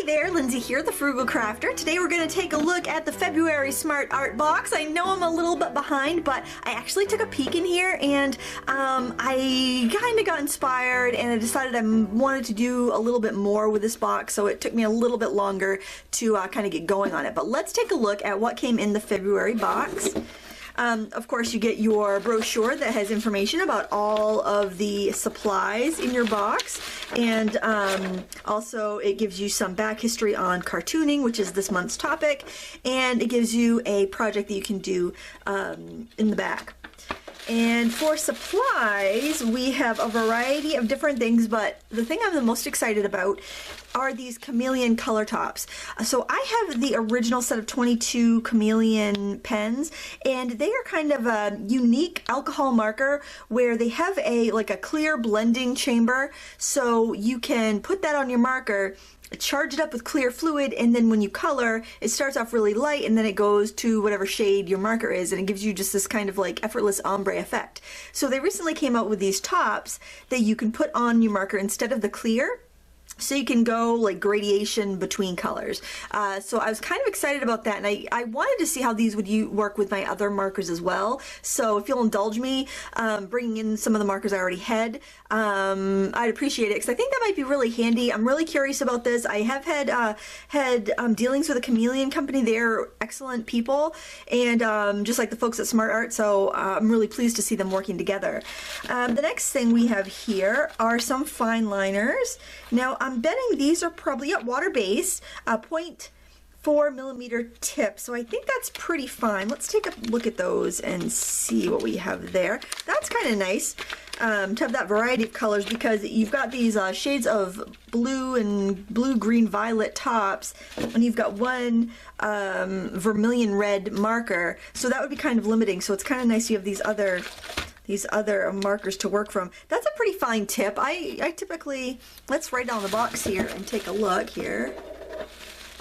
Hi there, Lindsay here, the Frugal Crafter. Today we're going to take a look at the February Smart Art Box. I know I'm a little bit behind, but I actually took a peek in here and I kind of got inspired and I decided I wanted to do a little bit more with this box, so it took me a little bit longer to kind of get going on it. But let's take a look at what came in the February box. Of course, you get your brochure that has information about all of the supplies in your box, and also it gives you some back history on cartooning, which is this month's topic, and it gives you a project that you can do in the back. And for supplies, we have a variety of different things, but the thing I'm the most excited about are these Chameleon Color Tops. So I have the original set of 22 Chameleon pens, and they are kind of a unique alcohol marker where they have a clear blending chamber, so you can put that on your marker, charge it up with clear fluid, and then when you color, it starts off really light and then it goes to whatever shade your marker is, and it gives you just this kind of like effortless ombre effect. So they recently came out with these tops that you can put on your marker instead of the clear, so you can go like gradation between colors. So I was kind of excited about that, and I wanted to see how these would work with my other markers as well. So if you'll indulge me bringing in some of the markers I already had, I'd appreciate it, because I think that might be really handy. I'm really curious about this. I have had dealings with a Chameleon company. They're excellent people, and just like the folks at Smart Art, so I'm really pleased to see them working together. The next thing we have here are some fine liners. Now I'm betting these are probably water-based, 0.4 millimeter tip, so I think that's pretty fine. Let's take a look at those and see what we have there. That's kind of nice to have that variety of colors, because you've got these shades of blue and blue, green, violet tops, and you've got one vermilion red marker, so that would be kind of limiting. So it's kind of nice you have these other markers to work from. That's a pretty fine tip. I typically, let's write down the box here and take a look here.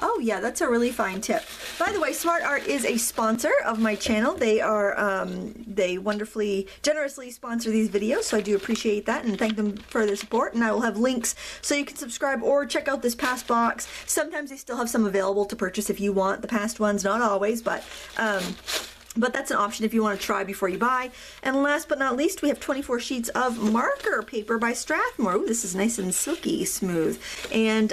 Oh yeah, that's a really fine tip. By the way, Smart Art is a sponsor of my channel. They are, they wonderfully, generously sponsor these videos, so I do appreciate that and thank them for their support. And I will have links so you can subscribe or check out this past box. Sometimes they still have some available to purchase if you want the past ones, not always, but that's an option if you want to try before you buy. And last but not least, we have 24 sheets of marker paper by Strathmore. Ooh, this is nice and silky smooth. And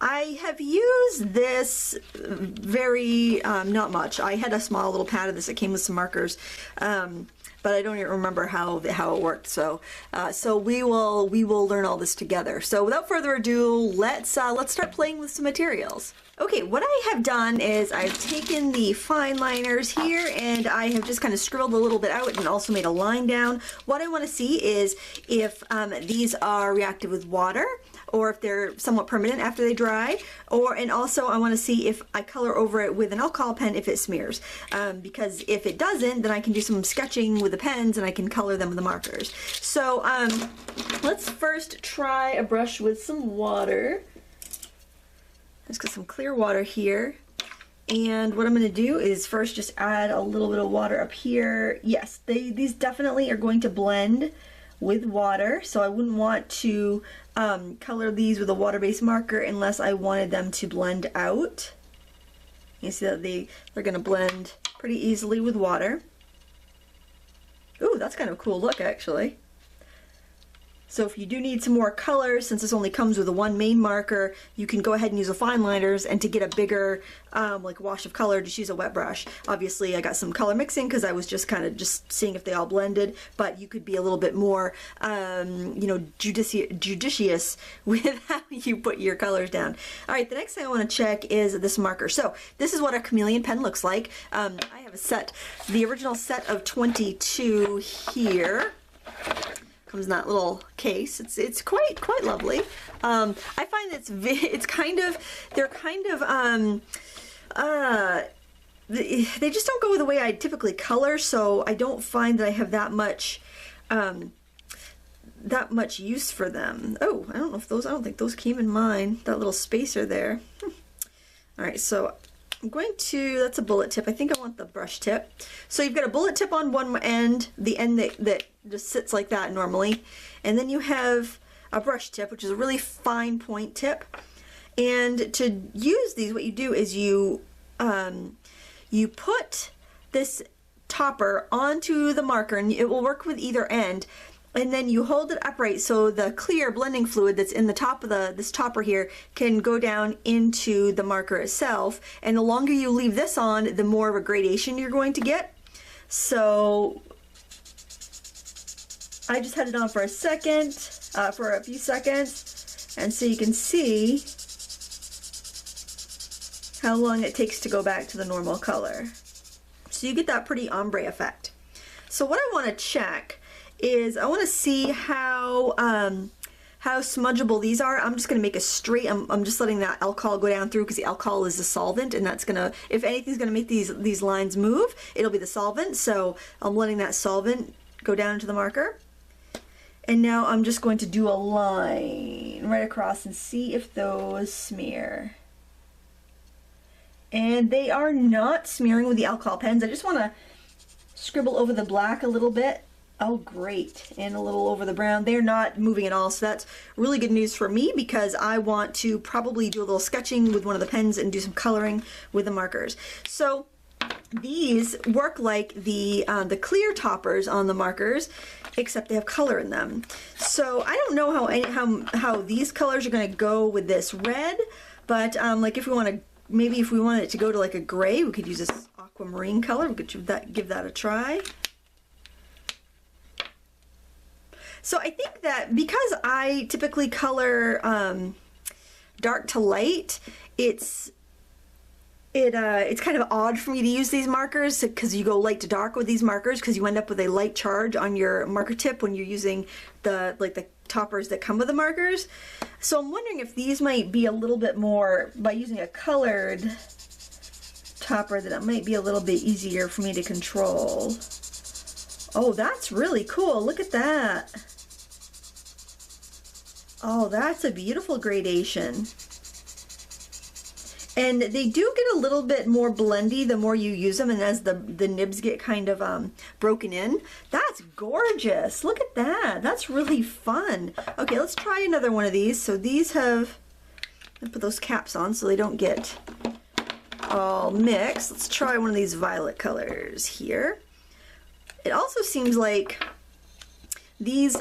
I have used this very, not much. I had a small little pad of this that came with some markers, but I don't even remember how it worked. So we will learn all this together. So without further ado, let's start playing with some materials. Okay, what I have done is I've taken the fine liners here and I have just kind of scribbled a little bit out and also made a line down. What I want to see is if these are reactive with water, or if they're somewhat permanent after they dry, and also I want to see if I color over it with an alcohol pen if it smears, because if it doesn't, then I can do some sketching with the pens and I can color them with the markers. So let's first try a brush with some water. Let's get some clear water here. And what I'm going to do is first just add a little bit of water up here. Yes, these definitely are going to blend with water, so I wouldn't want to color these with a water-based marker unless I wanted them to blend out. You see that they're going to blend pretty easily with water. Ooh, that's kind of a cool look, actually. So if you do need some more color, since this only comes with one main marker, you can go ahead and use the fine liners, and to get a bigger like wash of color, just use a wet brush. Obviously I got some color mixing because I was just kind of seeing if they all blended, but you could be a little bit more you know, judicious with how you put your colors down. Alright, the next thing I want to check is this marker. So this is what a Chameleon pen looks like. I have the original set of 22 here. Comes in that little case. It's quite lovely. I find they just don't go with the way I typically color, so I don't find that I have that much use for them. Oh, I don't think those came in mine. That little spacer there. All right, so I'm going to, that's a bullet tip. I think I want the brush tip. So you've got a bullet tip on one end, the end that just sits like that normally. And then you have a brush tip, which is a really fine point tip. And to use these, what you do is you put this topper onto the marker, and it will work with either end, and then you hold it upright so the clear blending fluid that's in the top of this topper here can go down into the marker itself. And the longer you leave this on, the more of a gradation you're going to get. So I just had it on for a second, for a few seconds, and so you can see how long it takes to go back to the normal color. So you get that pretty ombre effect. So what I want to check is I want to see how smudgeable these are. I'm just going to make a straight, I'm just letting that alcohol go down through because the alcohol is the solvent, and that's going to, if anything's going to make these lines move, it'll be the solvent. So I'm letting that solvent go down into the marker. And now I'm just going to do a line right across and see if those smear. And they are not smearing with the alcohol pens. I just want to scribble over the black a little bit. Oh, great. And a little over the brown. They're not moving at all. So that's really good news for me because I want to probably do a little sketching with one of the pens and do some coloring with the markers. So these work like the clear toppers on the markers, except they have color in them. So I don't know how these colors are going to go with this red, but like if we want to, maybe if we wanted it to go to like a gray, we could use this aquamarine color. We could give that a try. So I think that because I typically color dark to light, it's kind of odd for me to use these markers because you go light to dark with these markers because you end up with a light charge on your marker tip when you're using the toppers that come with the markers. So I'm wondering if these might be a little bit more, by using a colored topper, that it might be a little bit easier for me to control. Oh, that's really cool. Look at that. Oh, that's a beautiful gradation. And they do get a little bit more blendy the more you use them, and as the nibs get kind of broken in. That's gorgeous. Look at that. That's really fun. Okay, let's try another one of these. So these have, I put those caps on so they don't get all mixed. Let's try one of these violet colors here. It also seems like these,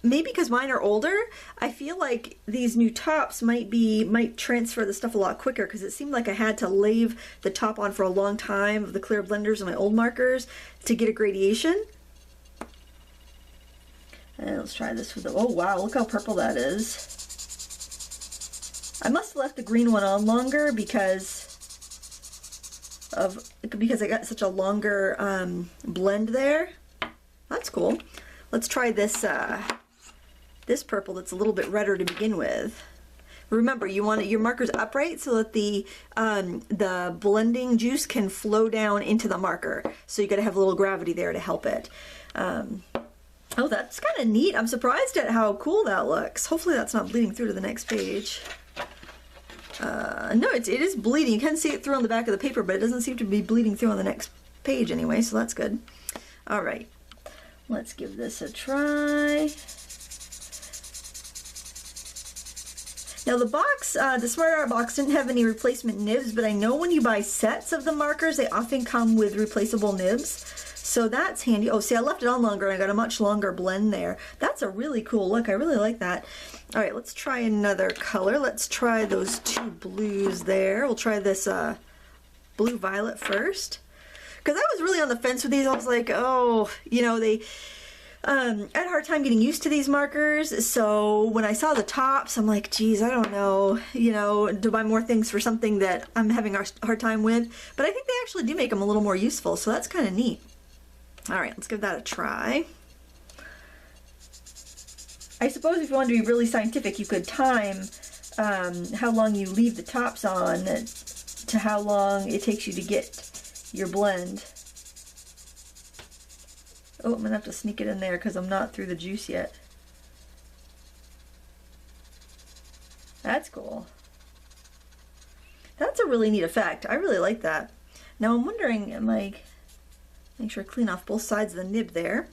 maybe because mine are older, I feel like these new tops might transfer the stuff a lot quicker because it seemed like I had to leave the top on for a long time of the clear blenders and my old markers to get a gradation. And let's try this with the, oh wow, look how purple that is. I must have left the green one on longer because I got such a longer blend there. That's cool. Let's try this this purple that's a little bit redder to begin with. Remember, you want your markers upright so that the blending juice can flow down into the marker. So you got to have a little gravity there to help it. Oh, that's kind of neat. I'm surprised at how cool that looks. Hopefully that's not bleeding through to the next page. No, it is bleeding. You can see it through on the back of the paper, but it doesn't seem to be bleeding through on the next page anyway, so that's good. All right, let's give this a try. Now the box, the Smart Art box didn't have any replacement nibs, but I know when you buy sets of the markers, they often come with replaceable nibs. So that's handy. Oh, see, I left it on longer and I got a much longer blend there. That's a really cool look. I really like that. All right, let's try another color. Let's try those two blues there. We'll try this blue violet first. Because I was really on the fence with these. I was like, oh, you know, I had a hard time getting used to these markers, so when I saw the tops, I'm like, geez, I don't know, you know, to buy more things for something that I'm having a hard time with. But I think they actually do make them a little more useful, so that's kind of neat. All right, let's give that a try. I suppose if you want to be really scientific, you could time how long you leave the tops on to how long it takes you to get your blend. Oh, I'm gonna have to sneak it in there because I'm not through the juice yet. That's cool. That's a really neat effect. I really like that. Now I'm wondering, make sure I clean off both sides of the nib there.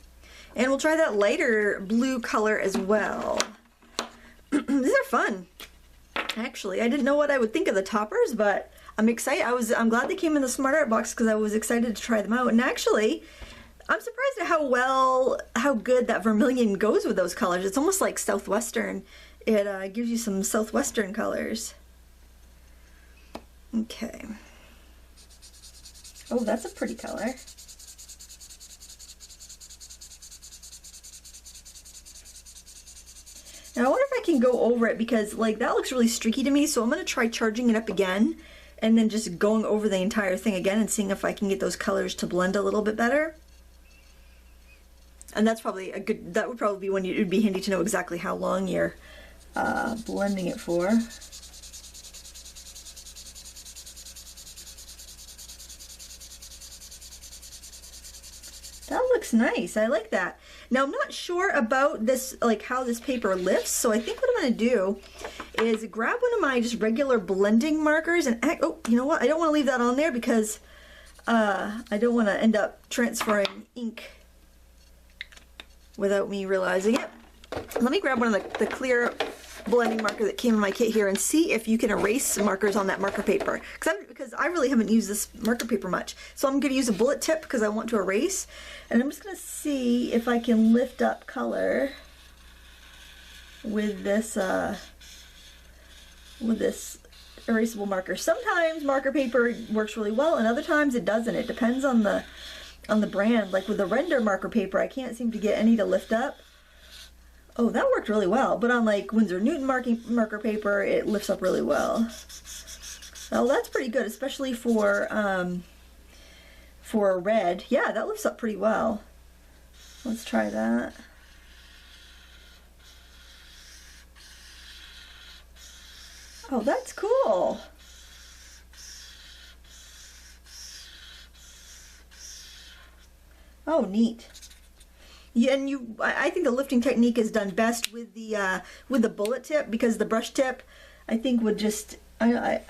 And we'll try that lighter blue color as well. These are fun. Actually, I didn't know what I would think of the toppers, but I'm excited. I'm glad they came in the Smart Art box because I was excited to try them out. And actually, I'm surprised at how good that vermilion goes with those colors. It's almost like Southwestern. It gives you some Southwestern colors. Okay. Oh, that's a pretty color. Now I wonder if I can go over it because like that looks really streaky to me, so I'm going to try charging it up again and then just going over the entire thing again and seeing if I can get those colors to blend a little bit better. And that's probably that would probably be when it would be handy to know exactly how long you're blending it for. That looks nice. I like that. Now I'm not sure about this, like how this paper lifts, so I think what I'm going to do is grab one of my just regular blending markers and oh, you know what? I don't want to leave that on there because I don't want to end up transferring ink without me realizing it. Let me grab one of the clear blending marker that came in my kit here and see if you can erase markers on that marker paper, because I really haven't used this marker paper much. So I'm going to use a bullet tip because I want to erase, and I'm just going to see if I can lift up color with this erasable marker. Sometimes marker paper works really well and other times it doesn't. It depends on the brand. Like with the render marker paper, I can't seem to get any to lift up. Oh, that worked really well, but on like Winsor Newton marker paper, it lifts up really well. Oh, that's pretty good, especially for a red. Yeah, that lifts up pretty well. Let's try that. Oh, that's cool. Oh, neat. Yeah, and I think the lifting technique is done best with the bullet tip, because the brush tip, I think would just, I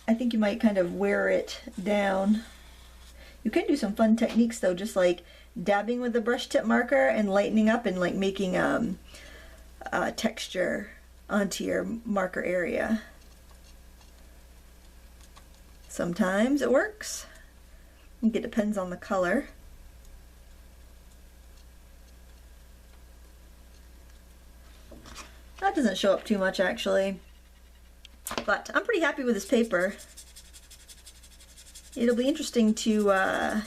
think you might kind of wear it down. You can do some fun techniques though, just like dabbing with the brush tip marker and lightening up and like making texture onto your marker area. Sometimes it works. I think it depends on the color. That doesn't show up too much actually, but I'm pretty happy with this paper. It'll be interesting to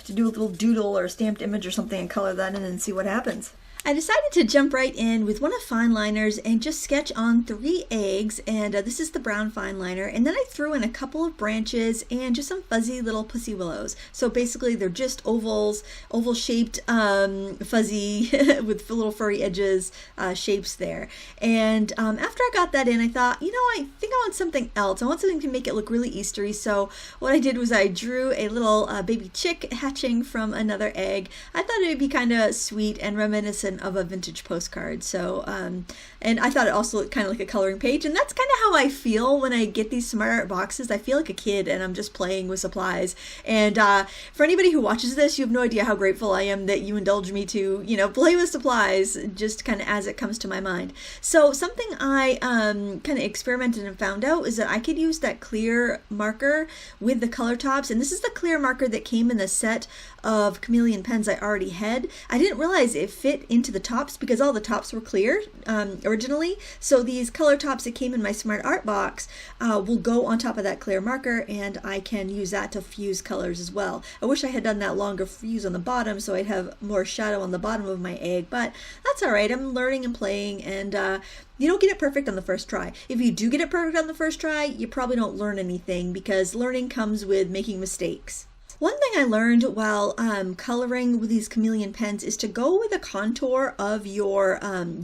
do a little doodle or a stamped image or something and color that in and see what happens. I decided to jump right in with one of fine liners and just sketch on 3 eggs, and this is the brown fine liner, and then I threw in a couple of branches and just some fuzzy little pussy willows. So basically they're just oval shaped fuzzy with little furry edges shapes there. And after I got that in, I thought, you know, I think I want something else. I want something to make it look really Eastery, so what I did was I drew a little baby chick hatching from another egg. I thought it would be kind of sweet and reminiscent of a vintage postcard. So and I thought it also looked kind of like a coloring page, and that's kind of how I feel when I get these Smart Art boxes. I feel like a kid and I'm just playing with supplies. And for anybody who watches this, you have no idea how grateful I am that you indulge me to, you know, play with supplies just kind of as it comes to my mind. So something I kind of experimented and found out is that I could use that clear marker with the color tops, and this is the clear marker that came in the set of Chameleon pens I already had. I didn't realize it fit into the tops because all the tops were clear originally. So these color tops that came in my Smart Art box will go on top of that clear marker, and I can use that to fuse colors as well. I wish I had done that longer fuse on the bottom so I'd have more shadow on the bottom of my egg, but that's all right. I'm learning and playing, and you don't get it perfect on the first try. If you do get it perfect on the first try, you probably don't learn anything, because learning comes with making mistakes. One thing I learned while coloring with these Chameleon pens is to go with the contour of your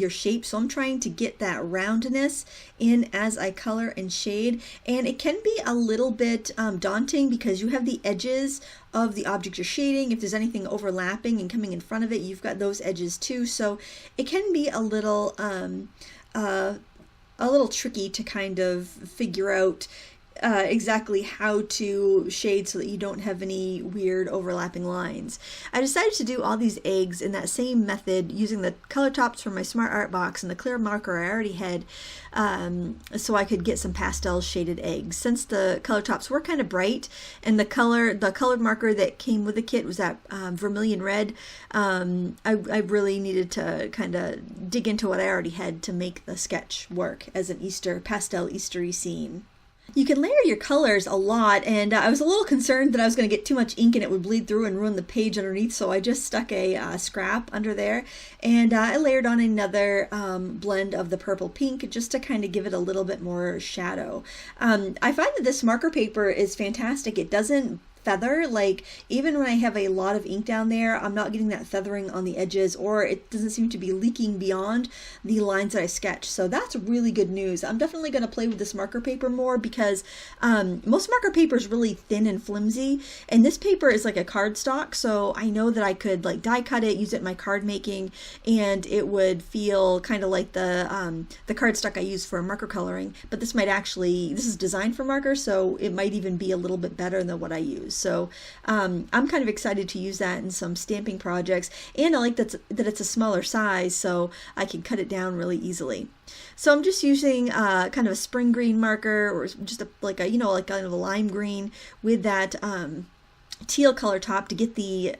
shape. So I'm trying to get that roundness in as I color and shade, and it can be a little bit daunting because you have the edges of the object you're shading. If there's anything overlapping and coming in front of it, you've got those edges too. So it can be a little tricky to kind of figure out exactly how to shade so that you don't have any weird overlapping lines. I decided to do all these eggs in that same method using the color tops from my Smart Art box and the clear marker I already had, so I could get some pastel shaded eggs. Since the color tops were kind of bright and the colored marker that came with the kit was that vermilion red, I really needed to kind of dig into what I already had to make the sketch work as an pastel Eastery scene. You can layer your colors a lot, and I was a little concerned that I was going to get too much ink and it would bleed through and ruin the page underneath, so I just stuck a scrap under there, and I layered on another blend of the purple pink just to kind of give it a little bit more shadow. I find that this marker paper is fantastic. It doesn't feather, like even when I have a lot of ink down there, I'm not getting that feathering on the edges, or it doesn't seem to be leaking beyond the lines that I sketch. So that's really good news. I'm definitely going to play with this marker paper more because most marker paper is really thin and flimsy, and this paper is like a cardstock, so I know that I could like die cut it, use it in my card making, and it would feel kind of like the cardstock I use for marker coloring. But this is designed for marker, so it might even be a little bit better than what I use. So I'm kind of excited to use that in some stamping projects, and I like that it's a smaller size, so I can cut it down really easily. So I'm just using kind of a spring green marker, or just like kind of a lime green with that teal color top to get the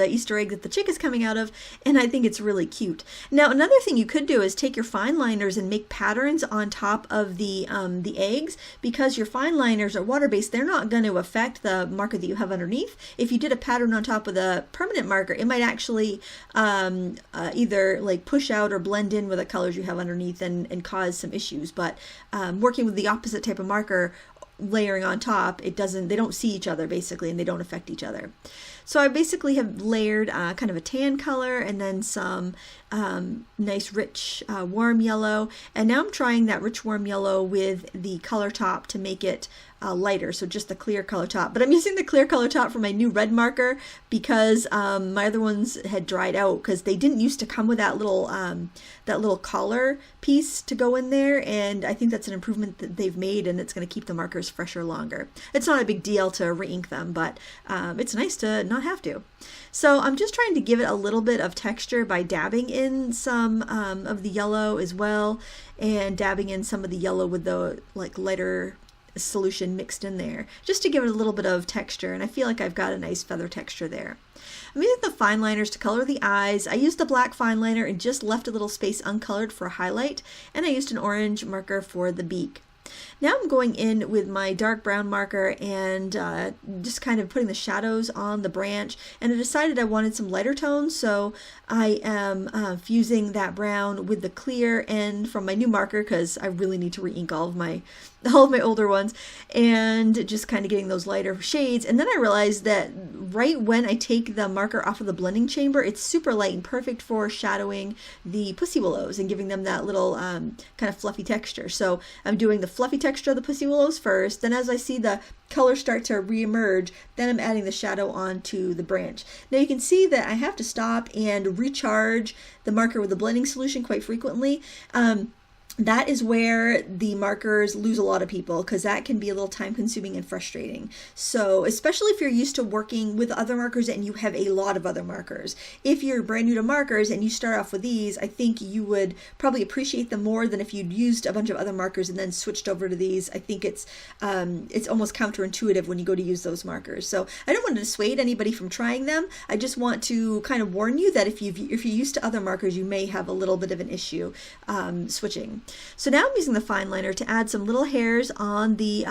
Easter egg that the chick is coming out of, and I think it's really cute. Now another thing you could do is take your fine liners and make patterns on top of the eggs, because your fine liners are water-based. They're not going to affect the marker that you have underneath. If you did a pattern on top of a permanent marker, it might actually either like push out or blend in with the colors you have underneath and cause some issues. But working with the opposite type of marker, layering on top, they don't see each other basically, and they don't affect each other. So I basically have layered kind of a tan color and then some nice rich warm yellow, and now I'm trying that rich warm yellow with the color top to make it lighter, so just the clear color top. But I'm using the clear color top for my new red marker because my other ones had dried out, because they didn't used to come with that little collar piece to go in there, and I think that's an improvement that they've made, and it's going to keep the markers fresher longer. It's not a big deal to re-ink them, but it's nice to not have to. So I'm just trying to give it a little bit of texture by dabbing in some of the yellow as well, and dabbing in some of the yellow with the like lighter solution mixed in there, just to give it a little bit of texture, and I feel like I've got a nice feather texture there. I'm using the fine liners to color the eyes. I used a black fine liner and just left a little space uncolored for a highlight, and I used an orange marker for the beak. Now I'm going in with my dark brown marker and just kind of putting the shadows on the branch, and I decided I wanted some lighter tones, so I am fusing that brown with the clear end from my new marker, because I really need to re-ink all of my older ones, and just kind of getting those lighter shades. And then I realized that right when I take the marker off of the blending chamber, it's super light and perfect for shadowing the pussy willows and giving them that little kind of fluffy texture. So I'm doing the fluffy texture of the pussy willows first, then as I see the color start to re-emerge, then I'm adding the shadow onto the branch. Now you can see that I have to stop and recharge the marker with the blending solution quite frequently. That is where the markers lose a lot of people, because that can be a little time consuming and frustrating. So especially if you're used to working with other markers and you have a lot of other markers. If you're brand new to markers and you start off with these, I think you would probably appreciate them more than if you'd used a bunch of other markers and then switched over to these. I think it's almost counterintuitive when you go to use those markers. So I don't want to dissuade anybody from trying them. I just want to kind of warn you that if you're used to other markers, you may have a little bit of an issue switching. So now I'm using the fine liner to add some little hairs on the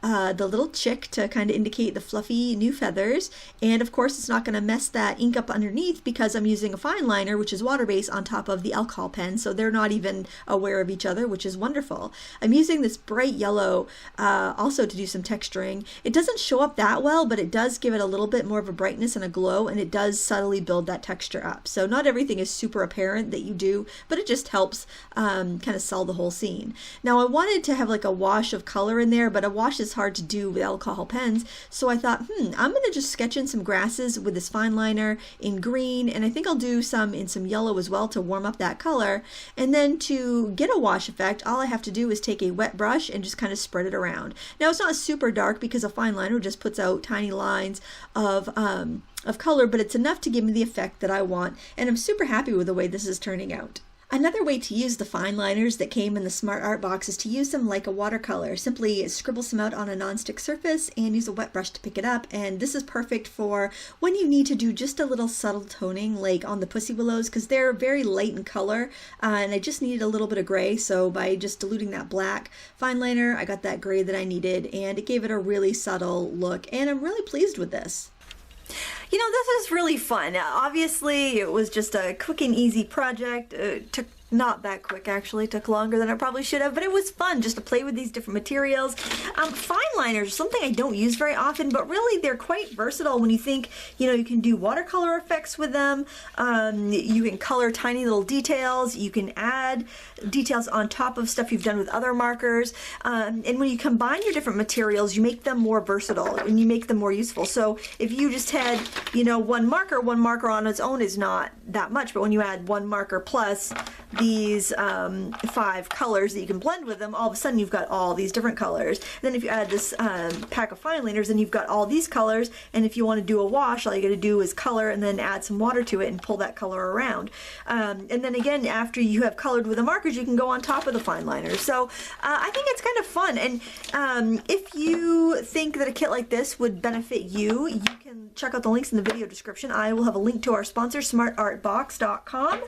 little chick to kind of indicate the fluffy new feathers. And of course it's not going to mess that ink up underneath, because I'm using a fine liner, which is water-based, on top of the alcohol pen, so they're not even aware of each other, which is wonderful. I'm using this bright yellow also to do some texturing. It doesn't show up that well, but it does give it a little bit more of a brightness and a glow, and it does subtly build that texture up. So not everything is super apparent that you do, but it just helps kind of sell the whole scene. Now I wanted to have like a wash of color in there, but a wash is is hard to do with alcohol pens. So I thought, I'm gonna just sketch in some grasses with this fine liner in green, and I think I'll do some in some yellow as well to warm up that color. And then to get a wash effect, all I have to do is take a wet brush and just kind of spread it around. Now it's not super dark because a fine liner just puts out tiny lines of color, but it's enough to give me the effect that I want, and I'm super happy with the way this is turning out. Another way to use the fine liners that came in the Smart Art box is to use them like a watercolor. Simply scribble some out on a non-stick surface and use a wet brush to pick it up. And this is perfect for when you need to do just a little subtle toning, like on the Pussy Willows, because they're very light in color, and I just needed a little bit of gray. So by just diluting that black fine liner, I got that gray that I needed, and it gave it a really subtle look, and I'm really pleased with this. You know, this is really fun. Obviously, it was just a quick and easy project. It took not that quick, actually. It took longer than I probably should have, but it was fun just to play with these different materials. Fine liners are something I don't use very often, but really they're quite versatile when you think, you know, you can do watercolor effects with them. You can color tiny little details. You can add details on top of stuff you've done with other markers. And when you combine your different materials, you make them more versatile and you make them more useful. So if you just had, you know, one marker on its own is not that much, but when you add one marker plus these 5 colors that you can blend with them, all of a sudden you've got all these different colors. And then if you add this pack of fine liners, then you've got all these colors, and if you want to do a wash, all you got to do is color and then add some water to it and pull that color around. And then again, after you have colored with the markers, you can go on top of the fine liners. So I think it's kind of fun, and if you think that a kit like this would benefit you, you can check out the links in the video description. I will have a link to our sponsor, smartartbox.com.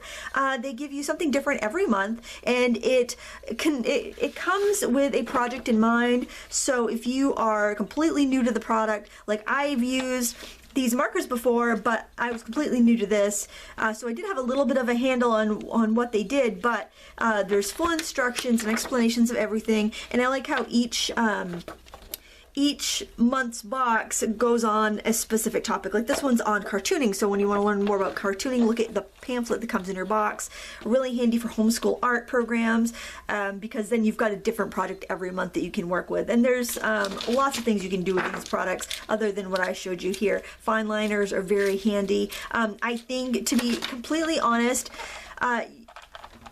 They give you something different every month, and it comes with a project in mind. So if you are completely new to the product, like I've used these markers before, but I was completely new to this, so I did have a little bit of a handle on what they did, but there's full instructions and explanations of everything, and I like how each month's box goes on a specific topic. Like this one's on cartooning, so when you want to learn more about cartooning, look at the pamphlet that comes in your box. Really handy for homeschool art programs, because then you've got a different project every month that you can work with. And there's lots of things you can do with these products other than what I showed you here. Fine liners are very handy. I think, to be completely honest,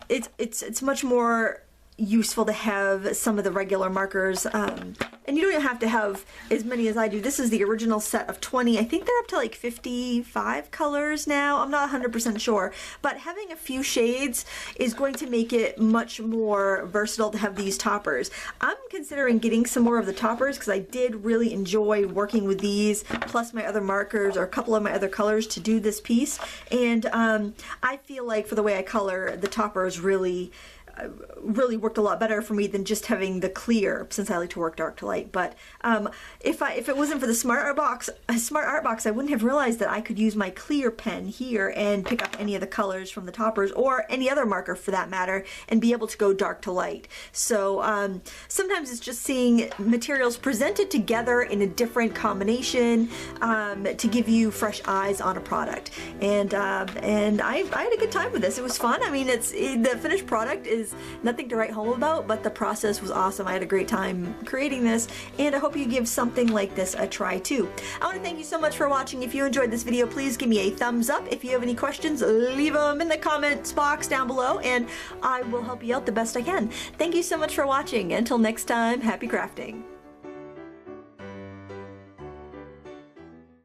it's much more useful to have some of the regular markers, and you don't even have to have as many as I do. This is the original set of 20. I think they're up to like 55 colors now. I'm not 100% sure, but having a few shades is going to make it much more versatile to have these toppers. I'm considering getting some more of the toppers because I did really enjoy working with these, plus my other markers or a couple of my other colors to do this piece. And I feel like for the way I color, the toppers really worked a lot better for me than just having the clear, since I like to work dark to light. But if it wasn't for the Smart Art box, I wouldn't have realized that I could use my clear pen here and pick up any of the colors from the toppers, or any other marker for that matter, and be able to go dark to light. So sometimes it's just seeing materials presented together in a different combination to give you fresh eyes on a product. And I had a good time with this. It was fun. I mean, the finished product is nothing to write home about, but the process was awesome. I had a great time creating this, and I hope you give something like this a try too. I want to thank you so much for watching. If you enjoyed this video, please give me a thumbs up. If you have any questions, leave them in the comments box down below, and I will help you out the best I can. Thank you so much for watching. Until next time, happy crafting.